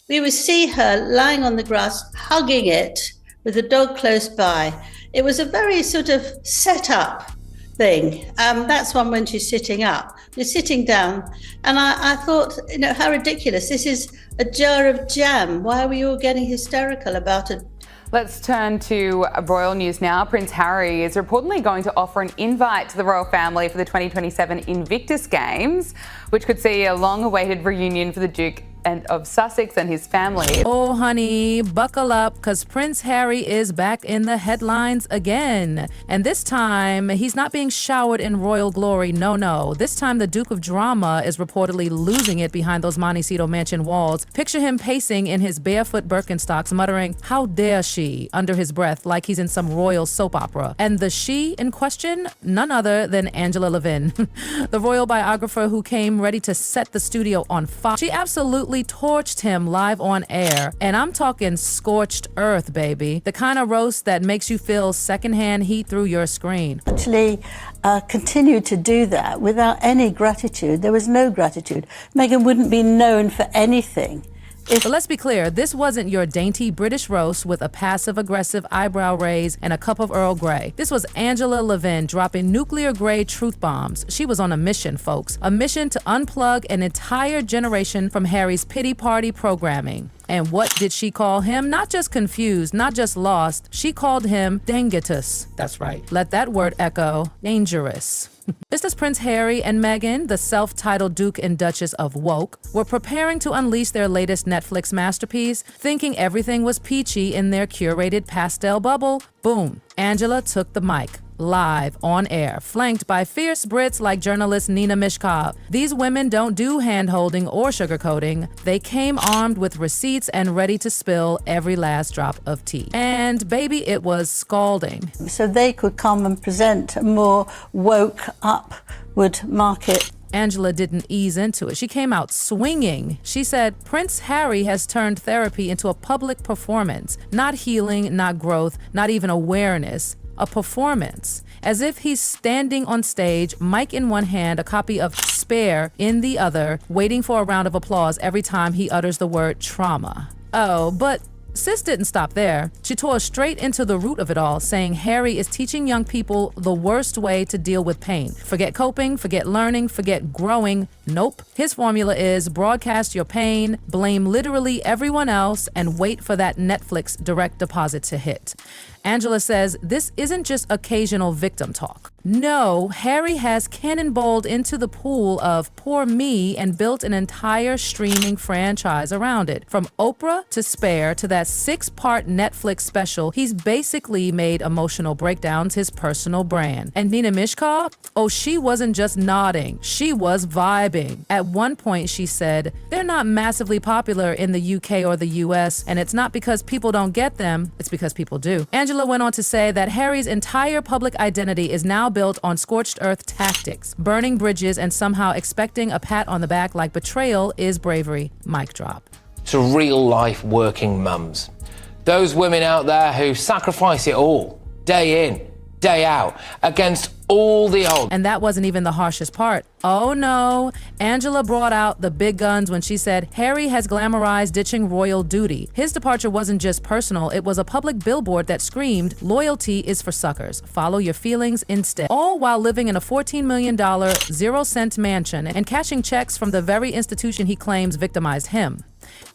we would see her lying on the grass, hugging it with the dog close by. It was a very sort of set up thing. That's one when she's sitting up. You're sitting down. And I thought, how ridiculous. This is a jar of jam. Why are we all getting hysterical about it? Let's turn to royal news now. Prince Harry is reportedly going to offer an invite to the royal family for the 2027 Invictus Games, which could see a long-awaited reunion for the Duke of Sussex and his family. Oh, honey, buckle up, because Prince Harry is back in the headlines again. And this time, he's not being showered in royal glory. No. This time, the Duke of Drama is reportedly losing it behind those Montecito mansion walls. Picture him pacing in his barefoot Birkenstocks, muttering, "How dare she?" under his breath, like he's in some royal soap opera. And the she in question, none other than Angela Levin, the royal biographer who came ready to set the studio on fire. She absolutely torched him live on air, and I'm talking scorched earth, baby. The kind of roast that makes you feel secondhand heat through your screen. Actually continued to do that without any gratitude. There was no gratitude. Meghan wouldn't be known for anything. But let's be clear, this wasn't your dainty British roast with a passive-aggressive eyebrow raise and a cup of Earl Grey. This was Angela Levin dropping nuclear-grade truth bombs. She was on a mission, folks. A mission to unplug an entire generation from Harry's pity party programming. And what did she call him? Not just confused, not just lost. She called him dangerous. That's right. Let that word echo. Dangerous. Just as Prince Harry and Meghan, the self-titled Duke and Duchess of Woke, were preparing to unleash their latest Netflix masterpiece, thinking everything was peachy in their curated pastel bubble, boom, Angela took the mic. Live on air, flanked by fierce Brits like journalist Nina Mishkov. These women don't do hand-holding or sugarcoating. They came armed with receipts and ready to spill every last drop of tea. And baby, it was scalding. So they could come and present a more woke upward market. Angela didn't ease into it. She came out swinging. She said, Prince Harry has turned therapy into a public performance. Not healing, not growth, not even awareness. A performance, as if he's standing on stage, mic in one hand, a copy of Spare in the other, waiting for a round of applause every time he utters the word trauma. Oh, but sis didn't stop there. She tore straight into the root of it all, saying Harry is teaching young people the worst way to deal with pain. Forget coping, forget learning, forget growing. Nope. His formula is broadcast your pain, blame literally everyone else, and wait for that Netflix direct deposit to hit. Angela says this isn't just occasional victim talk. No, Harry has cannonballed into the pool of poor me and built an entire streaming franchise around it. From Oprah to Spare to that 6-part Netflix special, he's basically made emotional breakdowns his personal brand. And Nina Mishkov? Oh, she wasn't just nodding, she was vibing. At one point she said, they're not massively popular in the UK or the US, and it's not because people don't get them, it's because people do. Angela went on to say that Harry's entire public identity is now built on scorched earth tactics, burning bridges and somehow expecting a pat on the back like betrayal is bravery. Mic drop. To real-life working mums. Those women out there who sacrifice it all, day in, day out, against all the odds. And that wasn't even the harshest part. Oh no, Angela brought out the big guns when she said Harry has glamorized ditching royal duty. His departure wasn't just personal, it was a public billboard that screamed, loyalty is for suckers. Follow your feelings instead. All while living in a $14 million, 0-cent mansion and cashing checks from the very institution he claims victimized him.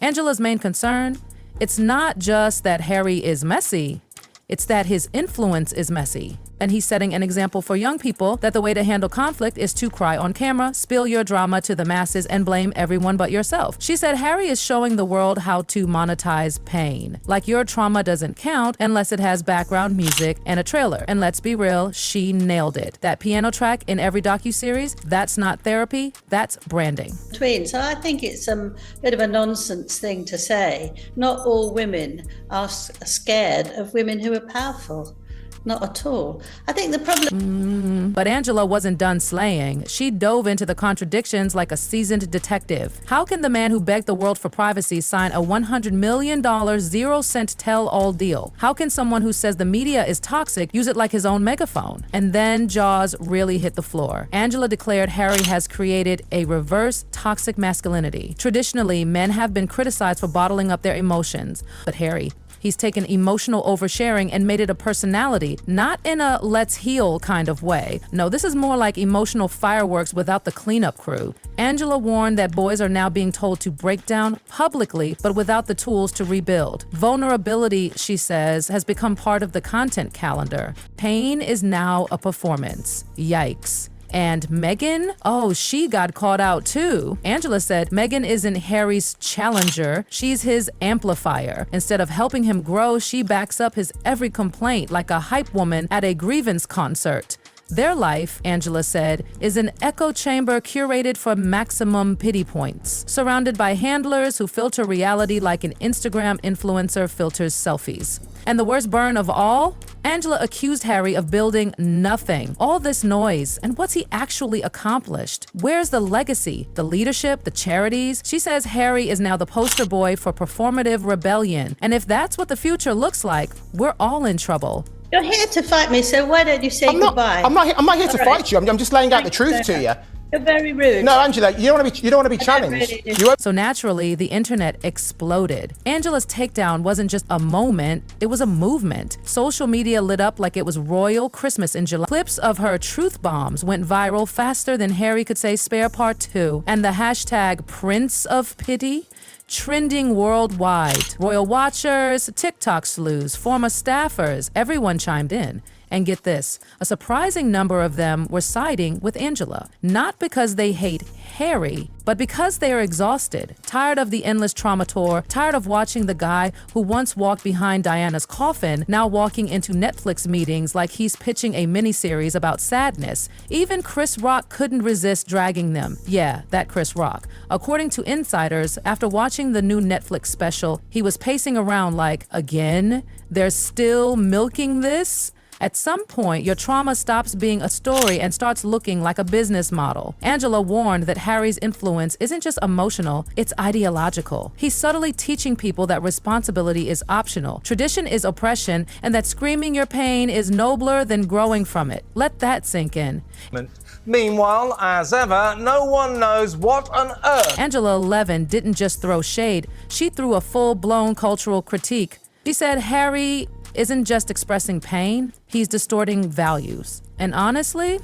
Angela's main concern? It's not just that Harry is messy, it's that his influence is messy. And he's setting an example for young people that the way to handle conflict is to cry on camera, spill your drama to the masses, and blame everyone but yourself. She said Harry is showing the world how to monetize pain. Like your trauma doesn't count unless it has background music and a trailer. And let's be real, she nailed it. That piano track in every docuseries, that's not therapy, that's branding. So I think it's a bit of a nonsense thing to say. Not all women are scared of women who are powerful. not at all. I think the problem. But Angela wasn't done slaying. She dove into the contradictions like a seasoned detective. How can the man who begged the world for privacy sign a $100 million 0-cent tell-all deal? How can someone who says the media is toxic use it like his own megaphone? And then jaws really hit the floor. Angela declared Harry has created a reverse toxic masculinity. Traditionally, men have been criticized for bottling up their emotions. But Harry, he's taken emotional oversharing and made it a personality, not in a let's heal kind of way. No, this is more like emotional fireworks without the cleanup crew. Angela warned that boys are now being told to break down publicly, but without the tools to rebuild. Vulnerability, she says, has become part of the content calendar. Pain is now a performance. Yikes. And Meghan? Oh, she got caught out too. Angela said Meghan isn't Harry's challenger, she's his amplifier. Instead of helping him grow, she backs up his every complaint like a hype woman at a grievance concert. Their life, Angela said, is an echo chamber curated for maximum pity points, surrounded by handlers who filter reality like an Instagram influencer filters selfies. And the worst burn of all? Angela accused Harry of building nothing. All this noise, and what's he actually accomplished? Where's the legacy, the leadership, the charities? She says Harry is now the poster boy for performative rebellion. And if that's what the future looks like, we're all in trouble. You're here to fight me, so why don't you say goodbye? I'm not here to fight you. I'm just laying out the truth to you. You're very rude. No, Angela, you don't want to be challenged. So naturally, the internet exploded. Angela's takedown wasn't just a moment, it was a movement. Social media lit up like it was royal Christmas in July. Clips of her truth bombs went viral faster than Harry could say spare part 2. And the hashtag Prince of Pity trending worldwide. Royal watchers, TikTok sleuths, former staffers, everyone chimed in. And get this, a surprising number of them were siding with Angela. Not because they hate Harry, but because they are exhausted, tired of the endless trauma tour, tired of watching the guy who once walked behind Diana's coffin, now walking into Netflix meetings like he's pitching a miniseries about sadness. Even Chris Rock couldn't resist dragging them. Yeah, that Chris Rock. According to insiders, after watching the new Netflix special, he was pacing around like, again? They're still milking this? At some point, your trauma stops being a story and starts looking like a business model. Angela warned that Harry's influence isn't just emotional, it's ideological. He's subtly teaching people that responsibility is optional, tradition is oppression, and that screaming your pain is nobler than growing from it. Let that sink in. Meanwhile, as ever, no one knows what on earth. Angela Levin didn't just throw shade, she threw a full-blown cultural critique. She said Harry isn't just expressing pain, he's distorting values. And honestly,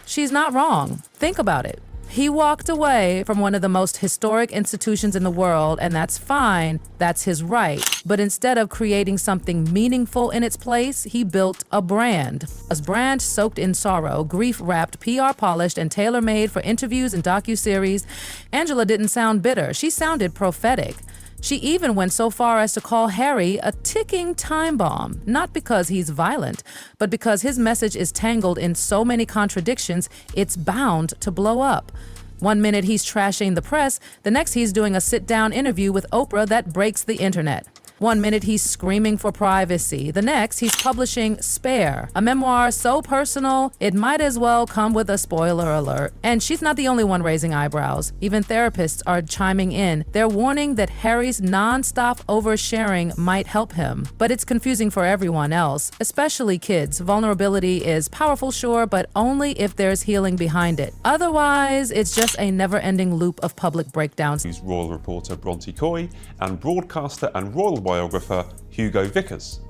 she's not wrong. Think about it. He walked away from one of the most historic institutions in the world, and that's fine, that's his right. But instead of creating something meaningful in its place, he built a brand. A brand soaked in sorrow, grief-wrapped, PR-polished, and tailor-made for interviews and docuseries. Angela didn't sound bitter, she sounded prophetic. She even went so far as to call Harry a ticking time bomb, not because he's violent, but because his message is tangled in so many contradictions, it's bound to blow up. One minute he's trashing the press, the next he's doing a sit-down interview with Oprah that breaks the internet. One minute he's screaming for privacy, the next he's publishing Spare, a memoir so personal it might as well come with a spoiler alert. And she's not the only one raising eyebrows. Even therapists are chiming in. They're warning that Harry's non-stop oversharing might help him. But it's confusing for everyone else, especially kids. Vulnerability is powerful, sure, but only if there's healing behind it. Otherwise, it's just a never-ending loop of public breakdowns. Royal reporter Bronte Coy and broadcaster and royal biographer Hugo Vickers.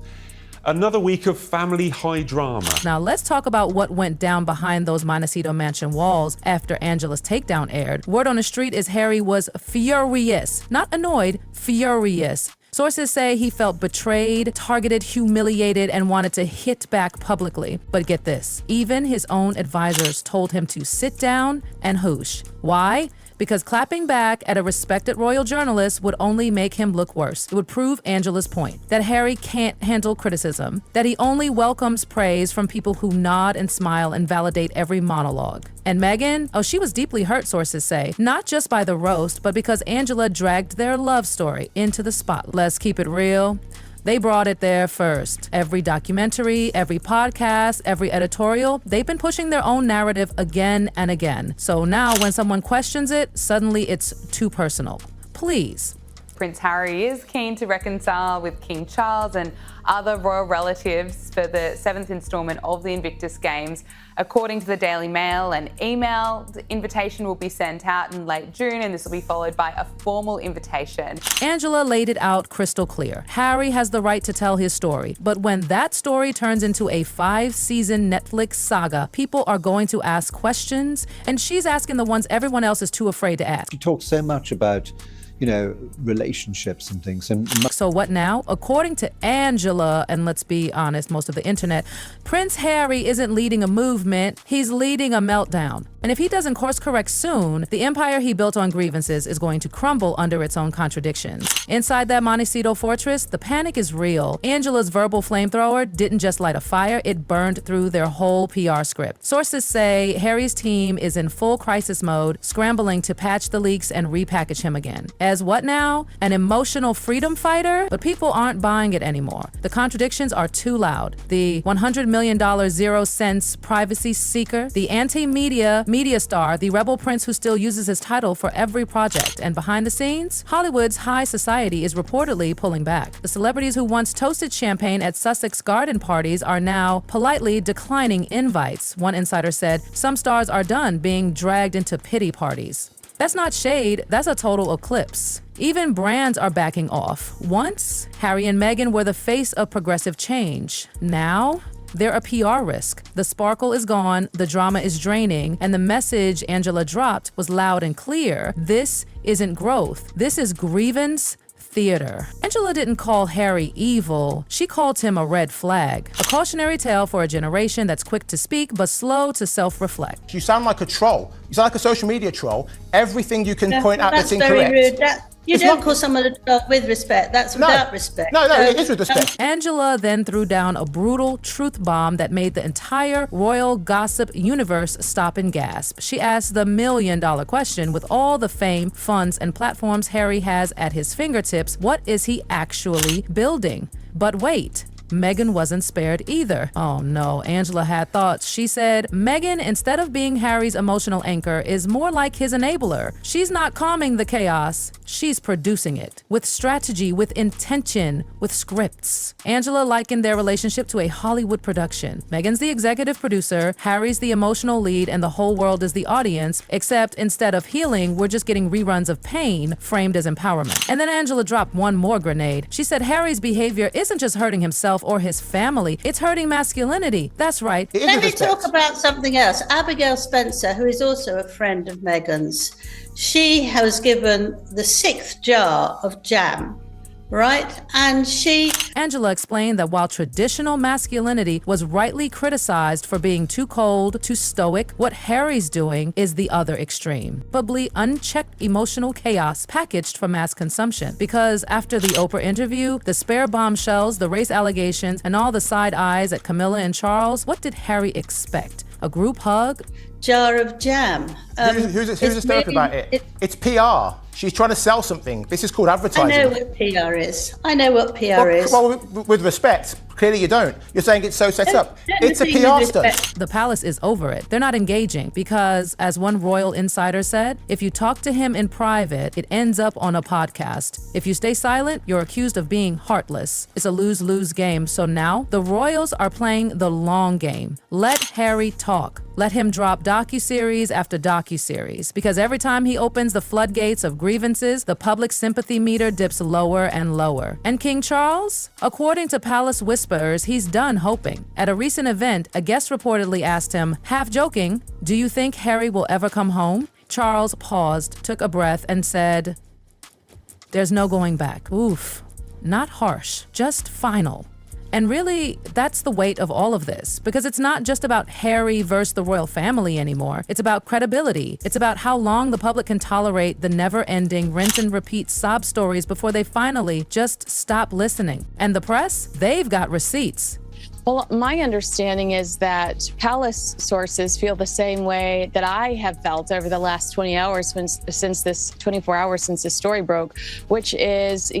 Another week of family high drama. Now let's talk about what went down behind those Montecito Mansion walls after Angela's takedown aired. Word on the street is Harry was furious, not annoyed, furious. Sources say he felt betrayed, targeted, humiliated, and wanted to hit back publicly. But get this, even his own advisors told him to sit down and whoosh. Why? Because clapping back at a respected royal journalist would only make him look worse. It would prove Angela's point, that Harry can't handle criticism, that he only welcomes praise from people who nod and smile and validate every monologue. And Meghan? Oh, she was deeply hurt, sources say, not just by the roast, but because Angela dragged their love story into the spotlight. Let's keep it real. They brought it there first. Every documentary, every podcast, every editorial, they've been pushing their own narrative again and again. So now when someone questions it, suddenly it's too personal. Please. Prince Harry is keen to reconcile with King Charles and other royal relatives for the 7th instalment of the Invictus Games. According to the Daily Mail, an emailed invitation will be sent out in late June, and this will be followed by a formal invitation. Angela laid it out crystal clear. Harry has the right to tell his story, but when that story turns into a 5-season Netflix saga, people are going to ask questions, and she's asking the ones everyone else is too afraid to ask. He talks so much about relationships and things. So what now? According to Angela, and let's be honest, most of the internet, Prince Harry isn't leading a movement, he's leading a meltdown. And if he doesn't course correct soon, the empire he built on grievances is going to crumble under its own contradictions. Inside that Montecito fortress, the panic is real. Angela's verbal flamethrower didn't just light a fire, it burned through their whole PR script. Sources say Harry's team is in full crisis mode, scrambling to patch the leaks and repackage him again. As what now? An emotional freedom fighter? But people aren't buying it anymore. The contradictions are too loud. The $100 million 0 cents privacy seeker, the anti-media star, the rebel prince who still uses his title for every project. And behind the scenes, Hollywood's high society is reportedly pulling back. The celebrities who once toasted champagne at Sussex garden parties are now politely declining invites. One insider said, some stars are done being dragged into pity parties. That's not shade, that's a total eclipse. Even brands are backing off. Once, Harry and Meghan were the face of progressive change. Now, they're a PR risk. The sparkle is gone, the drama is draining, and the message Angela dropped was loud and clear. This isn't growth. This is grievance theater. Angela didn't call Harry evil, she called him a red flag. A cautionary tale for a generation that's quick to speak but slow to self-reflect. You sound like a troll. You sound like a social media troll. Everything you can point out that's very incorrect. Rude. You don't call someone a troll with respect. That's without respect. No, it is with respect. Angela then threw down a brutal truth bomb that made the entire royal gossip universe stop and gasp. She asked the million-dollar question: with all the fame, funds, and platforms Harry has at his fingertips, what is he actually building? But wait. Meghan wasn't spared either. Oh no, Angela had thoughts. She said, Meghan, instead of being Harry's emotional anchor, is more like his enabler. She's not calming the chaos, she's producing it. With strategy, with intention, with scripts. Angela likened their relationship to a Hollywood production. Meghan's the executive producer, Harry's the emotional lead, and the whole world is the audience, except instead of healing, we're just getting reruns of pain framed as empowerment. And then Angela dropped one more grenade. She said Harry's behavior isn't just hurting himself or his family, it's hurting masculinity. That's right. Let me talk about something else. Abigail Spencer, who is also a friend of Meghan's, she has given the 6th jar of jam, right? And Angela explained that while traditional masculinity was rightly criticized for being too cold, too stoic, what Harry's doing is the other extreme. Probably unchecked emotional chaos packaged for mass consumption. Because after the Oprah interview, the spare bombshells, the race allegations, and all the side eyes at Camilla and Charles, what did Harry expect? A group hug? Jar of jam. Who's hysterical about it? It's PR. She's trying to sell something. This is called advertising. I know what PR is. I know what PR is. Well, with respect, clearly you don't. You're saying it's so set up. It's a PR stunt. The palace is over it. They're not engaging because, as one royal insider said, if you talk to him in private, it ends up on a podcast. If you stay silent, you're accused of being heartless. It's a lose-lose game. So now, the royals are playing the long game. Let Harry talk. Let him drop docuseries after docuseries, because every time he opens the floodgates of grievances, the public sympathy meter dips lower and lower. And King Charles? According to palace whispers, he's done hoping. At a recent event, a guest reportedly asked him, half joking, "Do you think Harry will ever come home?" Charles paused, took a breath, and said, "There's no going back." Oof. Not harsh, just final. And really, that's the weight of all of this, because it's not just about Harry versus the royal family anymore. It's about credibility. It's about how long the public can tolerate the never-ending rinse and repeat sob stories before they finally just stop listening. And the press, they've got receipts. Well, my understanding is that palace sources feel the same way that I have felt over the last 20 hours since this 24 hours since this story broke, which is,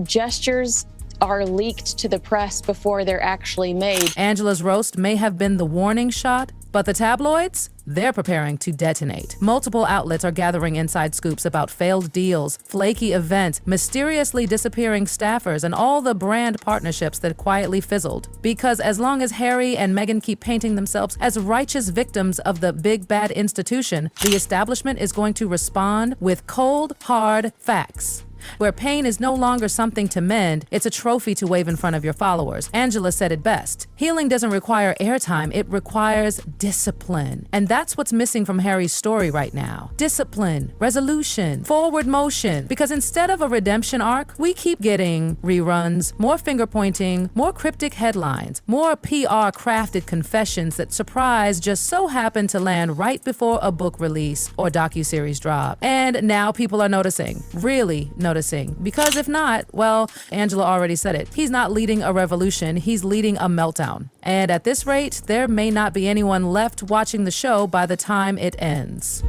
gestures are leaked to the press before they're actually made. Angela's roast may have been the warning shot, but the tabloids? They're preparing to detonate. Multiple outlets are gathering inside scoops about failed deals, flaky events, mysteriously disappearing staffers, and all the brand partnerships that quietly fizzled. Because as long as Harry and Meghan keep painting themselves as righteous victims of the big bad institution, the establishment is going to respond with cold, hard facts. Where pain is no longer something to mend, it's a trophy to wave in front of your followers. Angela said it best. Healing doesn't require airtime, it requires discipline. And that's what's missing from Harry's story right now. Discipline, resolution, forward motion. Because instead of a redemption arc, we keep getting reruns, more finger pointing, more cryptic headlines, more PR crafted confessions that surprise just so happen to land right before a book release or docuseries drop. And now people are noticing, really noticing. Because if not, well, Angela already said it. He's not leading a revolution, he's leading a meltdown. And at this rate, there may not be anyone left watching the show by the time it ends.